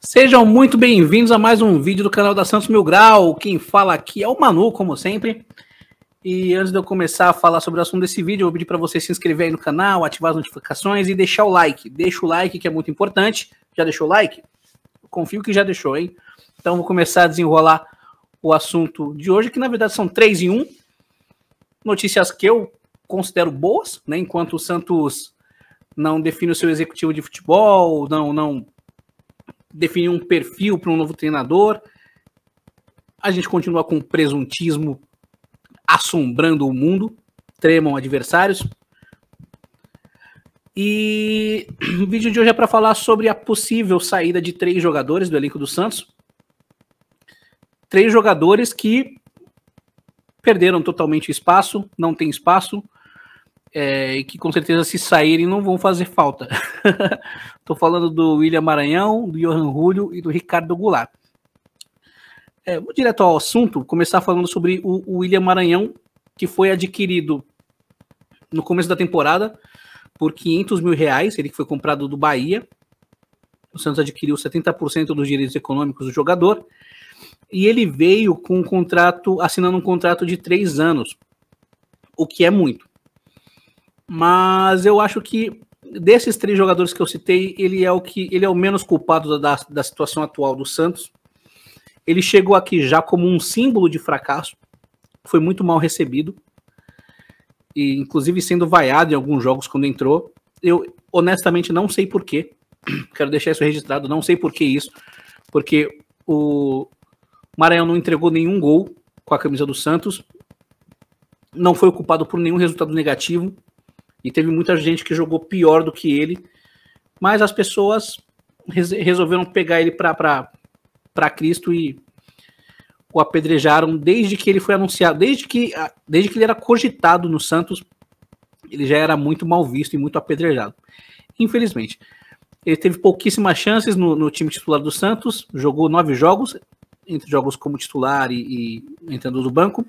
Sejam muito bem-vindos a mais um vídeo do canal da Santos Mil Grau. Quem fala aqui é o Manu, como sempre. E antes de eu começar a falar sobre o assunto desse vídeo, eu vou pedir para você se inscrever aí no canal, ativar as notificações e deixar o like. Deixa o like, que é muito importante. Já deixou o like? Eu confio que já deixou, hein? Então vou começar a desenrolar o assunto de hoje, que na verdade são 3 em 1. Notícias que eu considero boas, né? Enquanto o Santos não define o seu executivo de futebol, não definir um perfil para um novo treinador. A gente continua com o presuntismo assombrando o mundo, tremam adversários. E o vídeo de hoje é para falar sobre a possível saída de 3 jogadores do elenco do Santos. 3 jogadores que perderam totalmente o espaço, não tem espaço, e que com certeza se saírem não vão fazer falta. Estou falando do William Maranhão, do Johan Julio e do Ricardo Goulart. Vou direto ao assunto, começar falando sobre o William Maranhão, que foi adquirido no começo da temporada por R$500 mil, ele que foi comprado do Bahia. O Santos adquiriu 70% dos direitos econômicos do jogador, e ele veio com assinando um contrato de 3 anos, o que é muito. Mas eu acho que desses 3 jogadores que eu citei, ele é o menos culpado da situação atual do Santos. Ele chegou aqui já como um símbolo de fracasso, foi muito mal recebido, e inclusive sendo vaiado em alguns jogos quando entrou. Eu honestamente não sei porquê, quero deixar isso registrado, não sei por que isso, porque o Maranhão não entregou nenhum gol com a camisa do Santos, não foi ocupado por nenhum resultado negativo, e teve muita gente que jogou pior do que ele, mas as pessoas resolveram pegar ele para Cristo e o apedrejaram desde que ele foi anunciado, desde que ele era cogitado no Santos, ele já era muito mal visto e muito apedrejado. Infelizmente, ele teve pouquíssimas chances no time titular do Santos, jogou 9 jogos, entre jogos como titular e entrando do banco,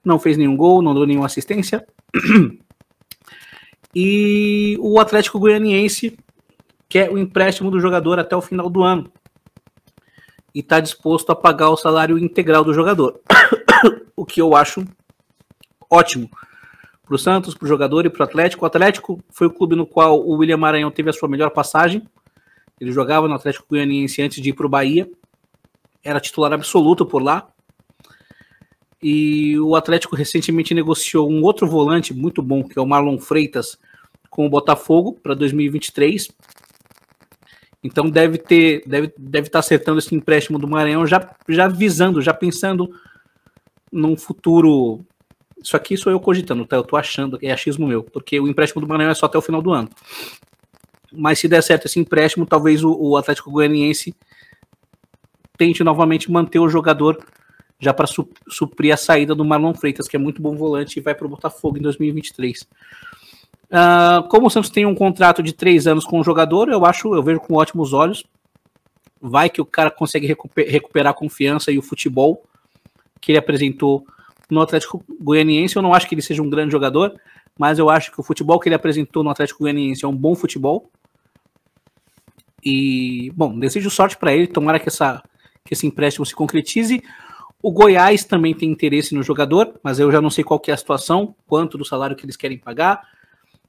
não fez nenhum gol, não deu nenhuma assistência. E o Atlético Goianiense quer o empréstimo do jogador até o final do ano e está disposto a pagar o salário integral do jogador, o que eu acho ótimo para o Santos, para o jogador e para o Atlético. O Atlético foi o clube no qual o William Maranhão teve a sua melhor passagem. Ele jogava no Atlético Goianiense antes de ir para o Bahia, era titular absoluto por lá. E o Atlético recentemente negociou um outro volante muito bom, que é o Marlon Freitas, com o Botafogo para 2023. Então deve estar acertando esse empréstimo do Maranhão, já visando, já pensando num futuro. Isso aqui sou eu cogitando, tá? Eu tô achando, é achismo meu, porque o empréstimo do Maranhão é só até o final do ano. Mas se der certo esse empréstimo, talvez o Atlético Goianiense tente novamente manter o jogador já para suprir a saída do Marlon Freitas, que é muito bom volante e vai para o Botafogo em 2023. Como o Santos tem um contrato de 3 anos com o jogador, eu vejo com ótimos olhos. Vai que o cara consegue recuperar a confiança e o futebol que ele apresentou no Atlético Goianiense. Eu não acho que ele seja um grande jogador, mas eu acho que o futebol que ele apresentou no Atlético Goianiense é um bom futebol. E, bom, desejo sorte para ele, tomara que esse empréstimo se concretize. O Goiás também tem interesse no jogador, mas eu já não sei qual que é a situação, quanto do salário que eles querem pagar.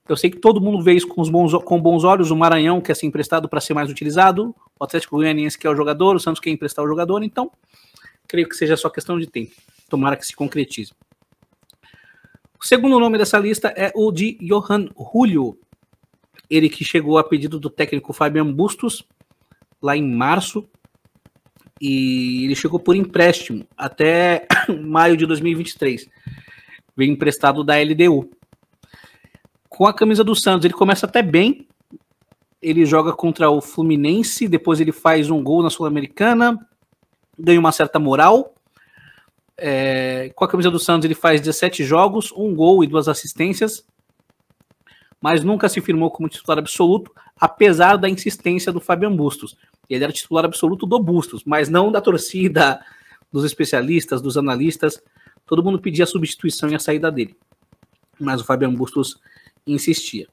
Eu sei que todo mundo vê isso com bons olhos. O Maranhão quer ser emprestado para ser mais utilizado, o Atlético Goianiense quer o jogador, o Santos quer emprestar o jogador, então creio que seja só questão de tempo. Tomara que se concretize. O segundo nome dessa lista é o de Johan Julio, ele que chegou a pedido do técnico Fabian Bustos, lá em março, e ele chegou por empréstimo até maio de 2023. Veio emprestado da LDU. Com a camisa do Santos, ele começa até bem. Ele joga contra o Fluminense, depois ele faz um gol na Sul-Americana, ganha uma certa moral. Com a camisa do Santos, ele faz 17 jogos, 1 gol e 2 assistências, mas nunca se firmou como titular absoluto, apesar da insistência do Fabian Bustos. Ele era titular absoluto do Bustos, mas não da torcida, dos especialistas, dos analistas. Todo mundo pedia a substituição e a saída dele. Mas o Fabian Bustos insistia.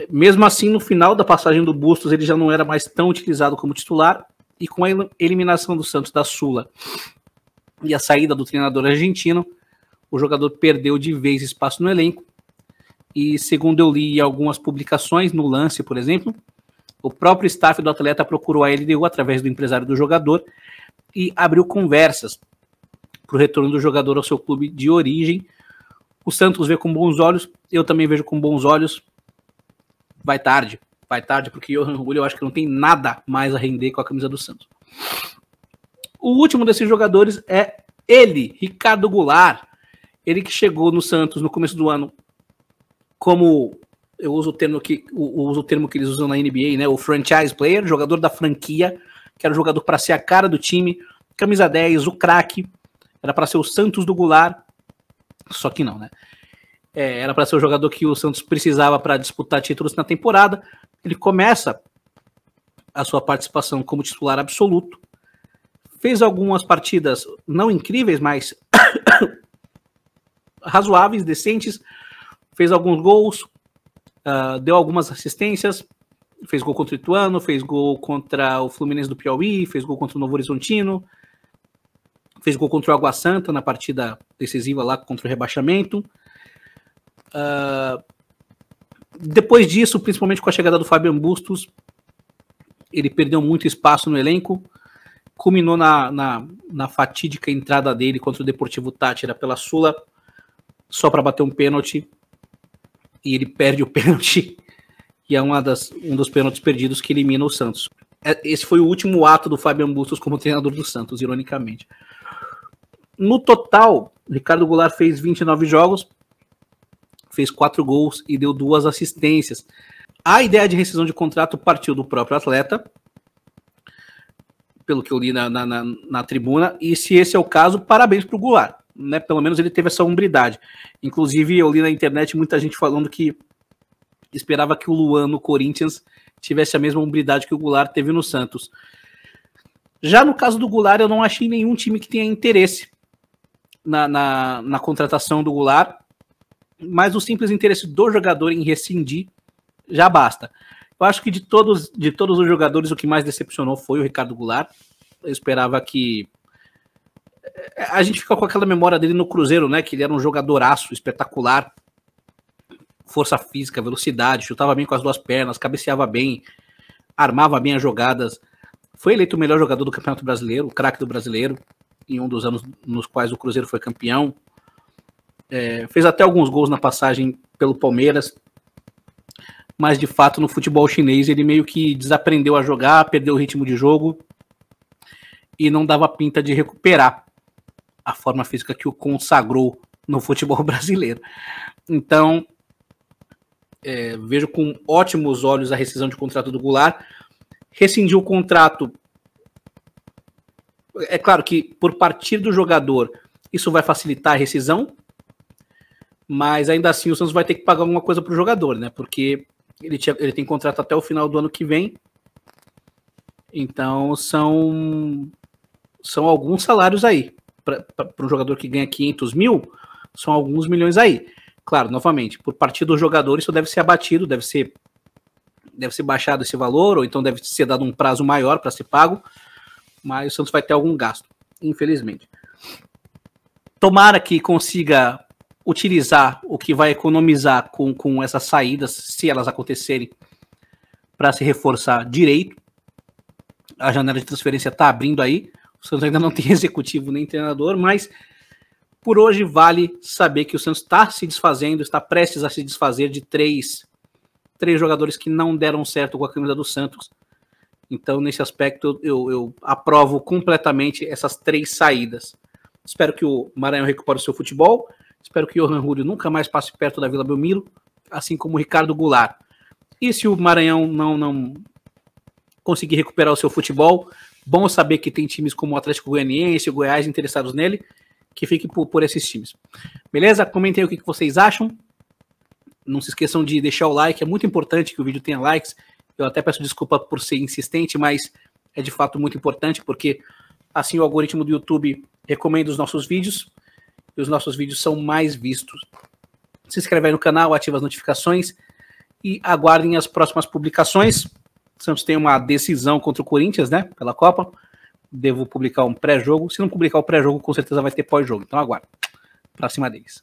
Mesmo assim, no final da passagem do Bustos, ele já não era mais tão utilizado como titular e com a eliminação do Santos da Sula e a saída do treinador argentino, o jogador perdeu de vez espaço no elenco. E segundo eu li em algumas publicações, no Lance, por exemplo, o próprio staff do atleta procurou a LDU através do empresário do jogador e abriu conversas para o retorno do jogador ao seu clube de origem. O Santos vê com bons olhos, eu também vejo com bons olhos. Vai tarde, porque o Johan Julio eu acho que não tem nada mais a render com a camisa do Santos. O último desses jogadores é ele, Ricardo Goulart. Ele que chegou no Santos no começo do ano como, eu uso o termo que eles usam na NBA, né, o franchise player, jogador da franquia, que era o jogador para ser a cara do time, camisa 10, o craque, era para ser o Santos do Goulart, só que não, né? Era para ser o jogador que o Santos precisava para disputar títulos na temporada. Ele começa a sua participação como titular absoluto, fez algumas partidas não incríveis, mas razoáveis, decentes, fez alguns gols, deu algumas assistências, fez gol contra o Ituano, fez gol contra o Fluminense do Piauí, fez gol contra o Novo Horizontino, fez gol contra o Água Santa na partida decisiva lá contra o rebaixamento. Depois disso, principalmente com a chegada do Fabian Bustos, ele perdeu muito espaço no elenco, culminou na fatídica entrada dele contra o Deportivo Táchira pela Sula, só para bater um pênalti, e ele perde o pênalti, e é um dos pênaltis perdidos que elimina o Santos. Esse foi o último ato do Fabian Bustos como treinador do Santos, ironicamente. No total, Ricardo Goulart fez 29 jogos, fez 4 gols e deu 2 assistências. A ideia de rescisão de contrato partiu do próprio atleta, pelo que eu li na tribuna, e se esse é o caso, parabéns para o Goulart, né? Pelo menos ele teve essa hombridade. Inclusive, eu li na internet muita gente falando que esperava que o Luan no Corinthians tivesse a mesma hombridade que o Goulart teve no Santos. Já no caso do Goulart, eu não achei nenhum time que tenha interesse na contratação do Goulart, mas o simples interesse do jogador em rescindir já basta. Eu acho que de todos os jogadores, o que mais decepcionou foi o Ricardo Goulart. Eu esperava que... A gente fica com aquela memória dele no Cruzeiro, né? Que ele era um jogadoraço espetacular. Força física, velocidade, chutava bem com as 2 pernas, cabeceava bem, armava bem as jogadas. Foi eleito o melhor jogador do Campeonato Brasileiro, o craque do Brasileiro, em um dos anos nos quais o Cruzeiro foi campeão. Fez até alguns gols na passagem pelo Palmeiras, mas de fato no futebol chinês ele meio que desaprendeu a jogar, perdeu o ritmo de jogo e não dava pinta de recuperar a forma física que o consagrou no futebol brasileiro. Então, vejo com ótimos olhos a rescisão de contrato do Goulart. Rescindiu o contrato. É claro que por partir do jogador isso vai facilitar a rescisão, mas ainda assim o Santos vai ter que pagar alguma coisa para o jogador, né? Porque ele tem contrato até o final do ano que vem. Então são alguns salários aí. Para um jogador que ganha 500 mil, são alguns milhões aí. Claro, novamente, por partir do jogador, isso deve ser abatido, deve ser baixado esse valor, ou então deve ser dado um prazo maior para ser pago, mas o Santos vai ter algum gasto, infelizmente. Tomara que consiga utilizar o que vai economizar com essas saídas, se elas acontecerem, para se reforçar direito. A janela de transferência está abrindo aí, o Santos ainda não tem executivo nem treinador, mas por hoje vale saber que o Santos está se desfazendo, está prestes a se desfazer de três jogadores que não deram certo com a camisa do Santos. Então, nesse aspecto, eu aprovo completamente essas 3 saídas. Espero que o Maranhão recupere o seu futebol, espero que o Johan Julio nunca mais passe perto da Vila Belmiro, assim como o Ricardo Goulart. E se o Maranhão não conseguir recuperar o seu futebol, bom saber que tem times como o Atlético Goianiense e o Goiás interessados nele, que fique por esses times. Beleza? Comentem o que vocês acham. Não se esqueçam de deixar o like, é muito importante que o vídeo tenha likes. Eu até peço desculpa por ser insistente, mas é de fato muito importante, porque assim o algoritmo do YouTube recomenda os nossos vídeos, e os nossos vídeos são mais vistos. Se inscreve aí no canal, ativa as notificações e aguardem as próximas publicações. O Santos tem uma decisão contra o Corinthians, né? Pela Copa. Devo publicar um pré-jogo. Se não publicar o pré-jogo, com certeza vai ter pós-jogo. Então aguardo. Pra cima deles.